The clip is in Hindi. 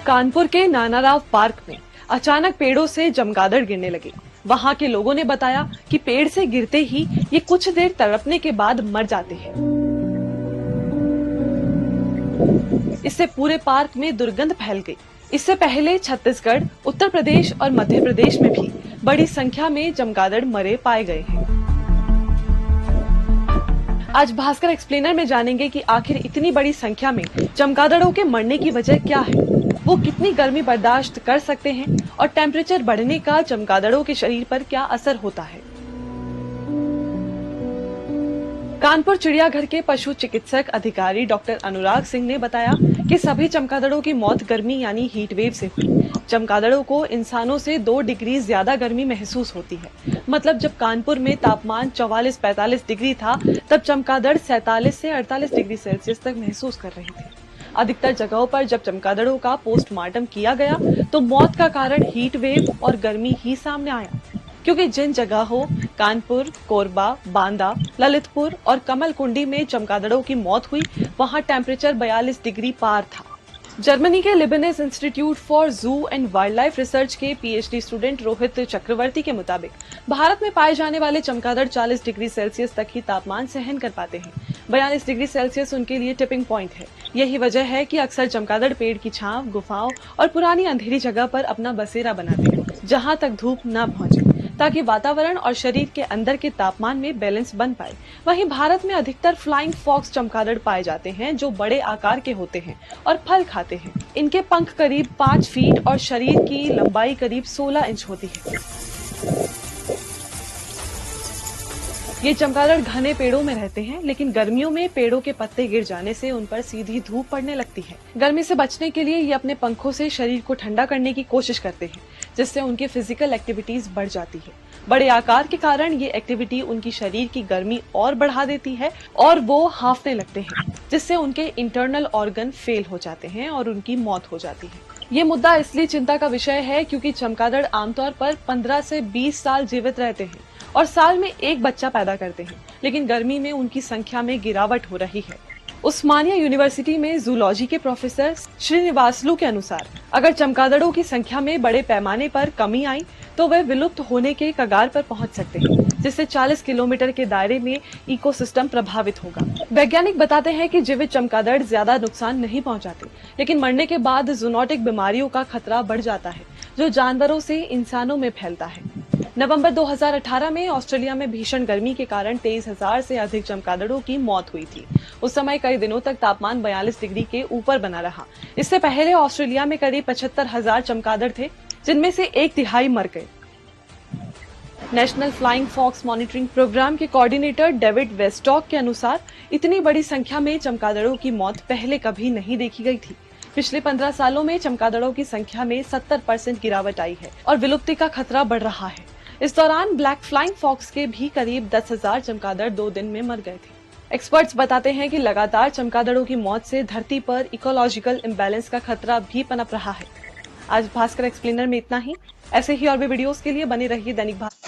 कानपुर के नानाराव पार्क में अचानक पेड़ों से चमगादड़ गिरने लगे। वहां के लोगों ने बताया कि पेड़ से गिरते ही ये कुछ देर तड़पने के बाद मर जाते हैं। इससे पूरे पार्क में दुर्गंध फैल गई। इससे पहले छत्तीसगढ़, उत्तर प्रदेश और मध्य प्रदेश में भी बड़ी संख्या में चमगादड़ मरे पाए गए हैं। आज भास्कर एक्सप्लेनर में जानेंगे कि आखिर इतनी बड़ी संख्या में चमगादड़ों के मरने की वजह क्या है, वो कितनी गर्मी बर्दाश्त कर सकते हैं और टेम्परेचर बढ़ने का चमगादड़ों के शरीर पर क्या असर होता है। कानपुर चिड़ियाघर के पशु चिकित्सक अधिकारी डॉक्टर अनुराग सिंह ने बताया कि सभी चमगादड़ों की मौत गर्मी यानी हीट वेव से हुई। चमगादड़ों को इंसानों से 2 डिग्री ज्यादा गर्मी महसूस होती है। मतलब जब कानपुर में तापमान 44-45 डिग्री था, तब चमगादड़ 47 से 48 डिग्री सेल्सियस तक महसूस कर रही थी। अधिकतर जगहों पर जब चमगादड़ों का पोस्टमार्टम किया गया तो मौत का कारण हीट वेव और गर्मी ही सामने आया, क्योंकि जिन जगहों कानपुर, कोरबा, बांदा, ललितपुर और कमलकुंडी में चमगादड़ों की मौत हुई, वहां टेम्परेचर 42 डिग्री पार था। जर्मनी के लिबनेस इंस्टीट्यूट फॉर जू एंड वाइल्ड लाइफ रिसर्च के पीएचडी स्टूडेंट रोहित चक्रवर्ती के मुताबिक भारत में पाए जाने वाले चमगादड़ 40 डिग्री सेल्सियस तक ही तापमान सहन कर पाते हैं। 42 डिग्री सेल्सियस उनके लिए टिपिंग पॉइंट है। यही वजह है कि अक्सर चमगादड़ पेड़ की छांव, गुफाओं और पुरानी अंधेरी जगह पर अपना बसेरा बनाते हैं, जहां तक धूप न पहुंचे, ताकि वातावरण और शरीर के अंदर के तापमान में बैलेंस बन पाए। वहीं भारत में अधिकतर फ्लाइंग फॉक्स चमगादड़ पाए जाते हैं, जो बड़े आकार के होते हैं और फल खाते हैं। इनके पंख करीब 5 फीट और शरीर की लंबाई करीब 16 इंच होती है। ये चमगादड़ घने पेड़ों में रहते हैं, लेकिन गर्मियों में पेड़ों के पत्ते गिर जाने से उन पर सीधी धूप पड़ने लगती है। गर्मी से बचने के लिए ये अपने पंखों से शरीर को ठंडा करने की कोशिश करते हैं, जिससे उनकी फिजिकल एक्टिविटीज बढ़ जाती है। बड़े आकार के कारण ये एक्टिविटी उनकी शरीर की गर्मी और बढ़ा देती है और वो हांफने लगते हैं, जिससे उनके इंटरनल ऑर्गन फेल हो जाते हैं और उनकी मौत हो जाती है। ये मुद्दा इसलिए चिंता का विषय है क्योंकि चमगादड़ आमतौर पर 15 से 20 साल जीवित रहते हैं और साल में एक बच्चा पैदा करते हैं, लेकिन गर्मी में उनकी संख्या में गिरावट हो रही है। उस्मानिया यूनिवर्सिटी में जूलॉजी के प्रोफेसर श्रीनिवासलू के अनुसार अगर चमगादड़ों की संख्या में बड़े पैमाने पर कमी आई तो वे विलुप्त होने के कगार पर पहुंच सकते हैं, जिससे 40 किलोमीटर के दायरे में इकोसिस्टम प्रभावित होगा। वैज्ञानिक बताते हैं कि जीवित चमगादड़ ज्यादा नुकसान नहीं पहुंचाते, लेकिन मरने के बाद जूनोटिक बीमारियों का खतरा बढ़ जाता है, जो जानवरों से इंसानों में फैलता है। नवंबर 2018 में ऑस्ट्रेलिया में भीषण गर्मी के कारण 23,000 से अधिक चमगादड़ों की मौत हुई थी। उस समय कई दिनों तक तापमान 42 डिग्री के ऊपर बना रहा। इससे पहले ऑस्ट्रेलिया में करीब 75,000 चमगादड़ थे, जिनमें से 1/3 मर गए। National flying fox monitoring programme के कोऑर्डिनेटर डेविड वेस्टॉक के अनुसार इतनी बड़ी संख्या में चमगादड़ों की मौत पहले कभी नहीं देखी गई थी। पिछले 15 सालों में चमगादड़ों की संख्या में 70% गिरावट आई है और विलुप्ति का खतरा बढ़ रहा है। इस दौरान ब्लैक फ्लाइंग फॉक्स के भी करीब 10,000 चमगादड़ 2 दिन में मर गए थे। एक्सपर्ट्स बताते हैं कि लगातार चमगादड़ों की मौत से धरती पर इकोलॉजिकल इम्बैलेंस का खतरा भी पनप रहा है। आज भास्कर एक्सप्लेनर में इतना ही। ऐसे ही और भी वीडियोस के लिए बने रहिए दैनिक भास्कर।